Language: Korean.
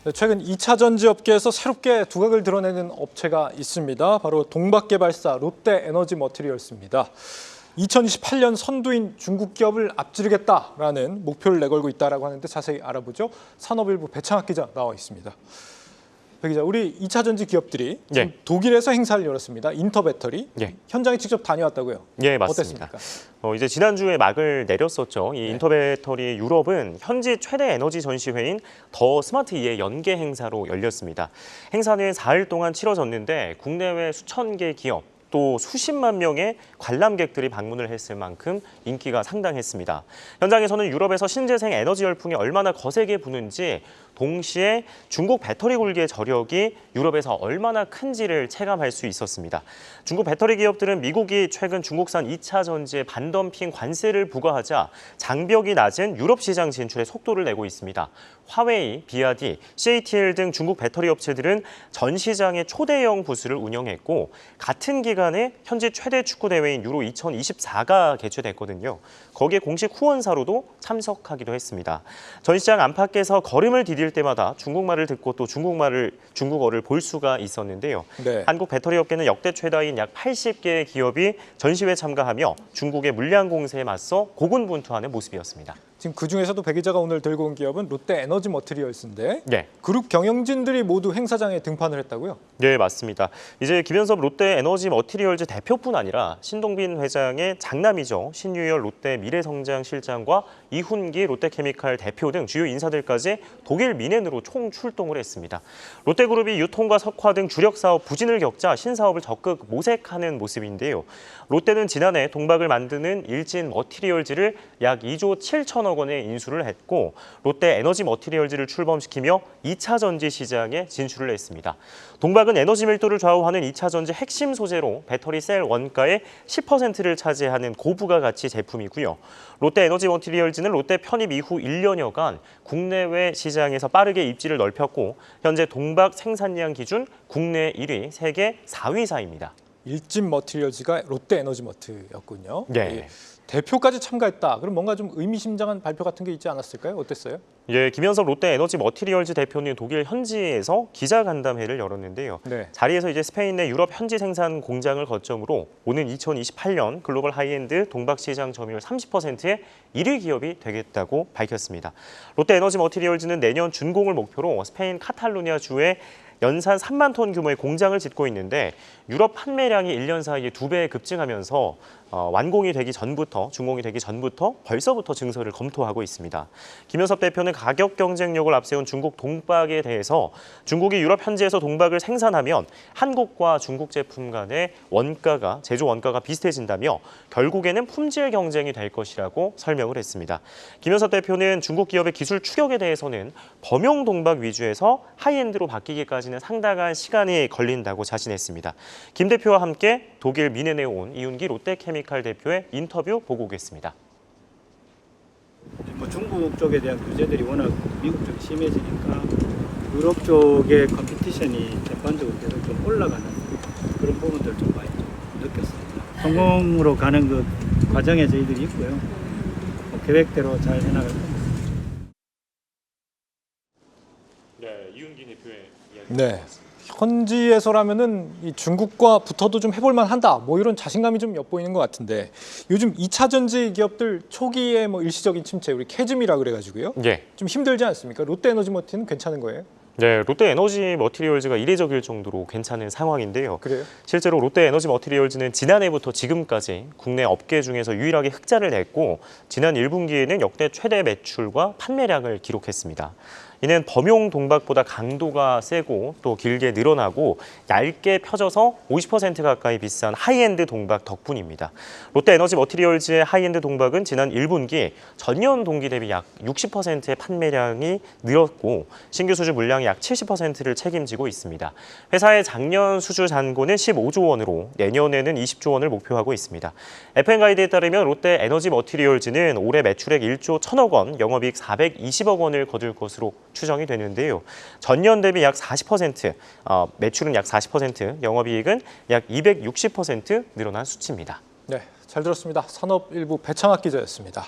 네, 최근 2차 전지 업계에서 새롭게 두각을 드러내는 업체가 있습니다. 바로 동박개발사 롯데에너지 머티리얼스입니다. 2028년 선두인 중국 기업을 앞지르겠다라는 목표를 내걸고 있다고 하는데 자세히 알아보죠. 산업일보 배창학 기자 나와 있습니다. 배 기자, 우리 2차 전지 기업들이 지금 독일에서 행사를 열었습니다. 인터배터리. 현장에 직접 다녀왔다고요? 예, 맞습니다. 어땠습니까? 이제 지난주에 막을 내렸었죠. 이 인터배터리 유럽은 현지 최대 에너지 전시회인 더 스마트 E의 연계 행사로 열렸습니다. 행사는 4일 동안 치러졌는데 국내외 수천 개 기업, 또 수십만 명의 관람객들이 방문을 했을 만큼 인기가 상당했습니다. 현장에서는 유럽에서 신재생 에너지 열풍이 얼마나 거세게 부는지, 동시에 중국 배터리 굴기의 저력이 유럽에서 얼마나 큰지를 체감할 수 있었습니다. 중국 배터리 기업들은 미국이 최근 중국산 2차 전지에 반덤핑 관세를 부과하자 장벽이 낮은 유럽 시장 진출에 속도를 내고 있습니다. 화웨이, 비아디, CATL 등 중국 배터리 업체들은 전 시장의 초대형 부스를 운영했고, 같은 기간에 현지 최대 축구 대회인 유로 2024가 개최됐거든요. 거기에 공식 후원사로도 참석하기도 했습니다. 전 시장 안팎에서 걸음을 디딜 때마다 중국말을 듣고 또 중국어를 볼 수가 있었는데요. 한국 배터리 업계는 역대 최다인 약 80개의 기업이 전시회에 참가하며 중국의 물량 공세에 맞서 고군분투하는 모습이었습니다. 지금 그중에서도 배 기자가 오늘 들고 온 기업은 롯데에너지 머티리얼스인데 그룹 경영진들이 모두 행사장에 등판을 했다고요? 네, 맞습니다. 이제 김현섭 롯데에너지 머티리얼즈 대표뿐 아니라 신동빈 회장의 장남이죠. 신유열 롯데 미래성장실장과 이훈기 롯데케미칼 대표 등 주요 인사들까지 독일 미넨으로 총 출동을 했습니다. 롯데그룹이 유통과 석화 등 주력 사업 부진을 겪자 신사업을 적극 모색하는 모습인데요. 롯데는 지난해 동박을 만드는 일진 머티리얼즈를 약 2조 7천억 원에 인수를 했고, 롯데에너지 머티리얼즈를 출범시키며 2차 전지 시장에 진출을 했습니다. 동박은 에너지 밀도를 좌우하는 2차 전지 핵심 소재로 배터리 셀 원가의 10%를 차지하는 고부가가치 제품이고요. 롯데에너지 머티리얼즈는 롯데 편입 이후 1년여간 국내외 시장에서 빠르게 입지를 넓혔고, 현재 동박 생산량 기준 국내 1위, 세계 4위사입니다. 일진 머티리얼즈가 롯데에너지 머티였군요. 대표까지 참가했다. 그럼 뭔가 좀 의미심장한 발표 같은 게 있지 않았을까요? 어땠어요? 예, 김현섭 롯데에너지 머티리얼즈 대표는 독일 현지에서 기자간담회를 열었는데요. 자리에서 이제 스페인 내 유럽 현지 생산 공장을 거점으로 오는 2028년 글로벌 하이엔드 동박 시장 점유율 30%의 1위 기업이 되겠다고 밝혔습니다. 롯데에너지 머티리얼즈는 내년 준공을 목표로 스페인 카탈루냐 주에 연산 3만 톤 규모의 공장을 짓고 있는데, 유럽 판매량이 1년 사이에 2배 급증하면서 준공이 되기 전부터 벌써부터 증설을 검토하고 있습니다. 김현섭 대표는 가격 경쟁력을 앞세운 중국 동박에 대해서 중국이 유럽 현지에서 동박을 생산하면 한국과 중국 제품 간의 제조 원가가 비슷해진다며 결국에는 품질 경쟁이 될 것이라고 설명을 했습니다. 김현섭 대표는 중국 기업의 기술 추격에 대해서는 범용 동박 위주에서 하이엔드로 바뀌기까지는 상당한 시간이 걸린다고 자신했습니다. 김 대표와 함께 독일 미넨에 온 이훈기 롯데케미칼 대표의 인터뷰 보고 오겠습니다. 중국 쪽에 대한 규제들이 워낙 미국 쪽이 심해지니까 유럽 쪽의 컴피티션이 전반적으로 계속 좀 올라가는 그런 부분들 좀 많이 좀 느꼈습니다. 성공으로 가는 그 과정에 저희들이 있고요. 계획대로 잘 해나갈 겁니다. 네, 이훈기 대표의 이야기. 네. 현지에서라면은 이 중국과 붙어도 좀 해볼 만한다. 뭐 이런 자신감이 좀 엿보이는 것 같은데, 요즘 2차 전지 기업들 초기에 뭐 일시적인 침체, 우리 캐즘이라 그래가지고요. 좀 힘들지 않습니까? 롯데에너지 머티는 괜찮은 거예요? 네, 롯데에너지 머티리얼즈가 이례적일 정도로 괜찮은 상황인데요. 그래요? 실제로 롯데에너지 머티리얼즈는 지난해부터 지금까지 국내 업계 중에서 유일하게 흑자를 냈고, 지난 1분기에는 역대 최대 매출과 판매량을 기록했습니다. 이는 범용 동박보다 강도가 세고 또 길게 늘어나고 얇게 펴져서 50% 가까이 비싼 하이엔드 동박 덕분입니다. 롯데에너지 머티리얼즈의 하이엔드 동박은 지난 1분기 전년 동기 대비 약 60%의 판매량이 늘었고, 신규 수주 물량이 약 70%를 책임지고 있습니다. 회사의 작년 수주 잔고는 15조 원으로 내년에는 20조 원을 목표하고 있습니다. FN가이드에 따르면 롯데에너지 머티리얼즈는 올해 매출액 1조 1천억 원, 영업이익 420억 원을 거둘 것으로 추정이 되는데요. 전년 대비 약 40%, 매출은 약 40%, 영업이익은 약 260% 늘어난 수치입니다. 네, 잘 들었습니다. 산업일보 배창학 기자였습니다.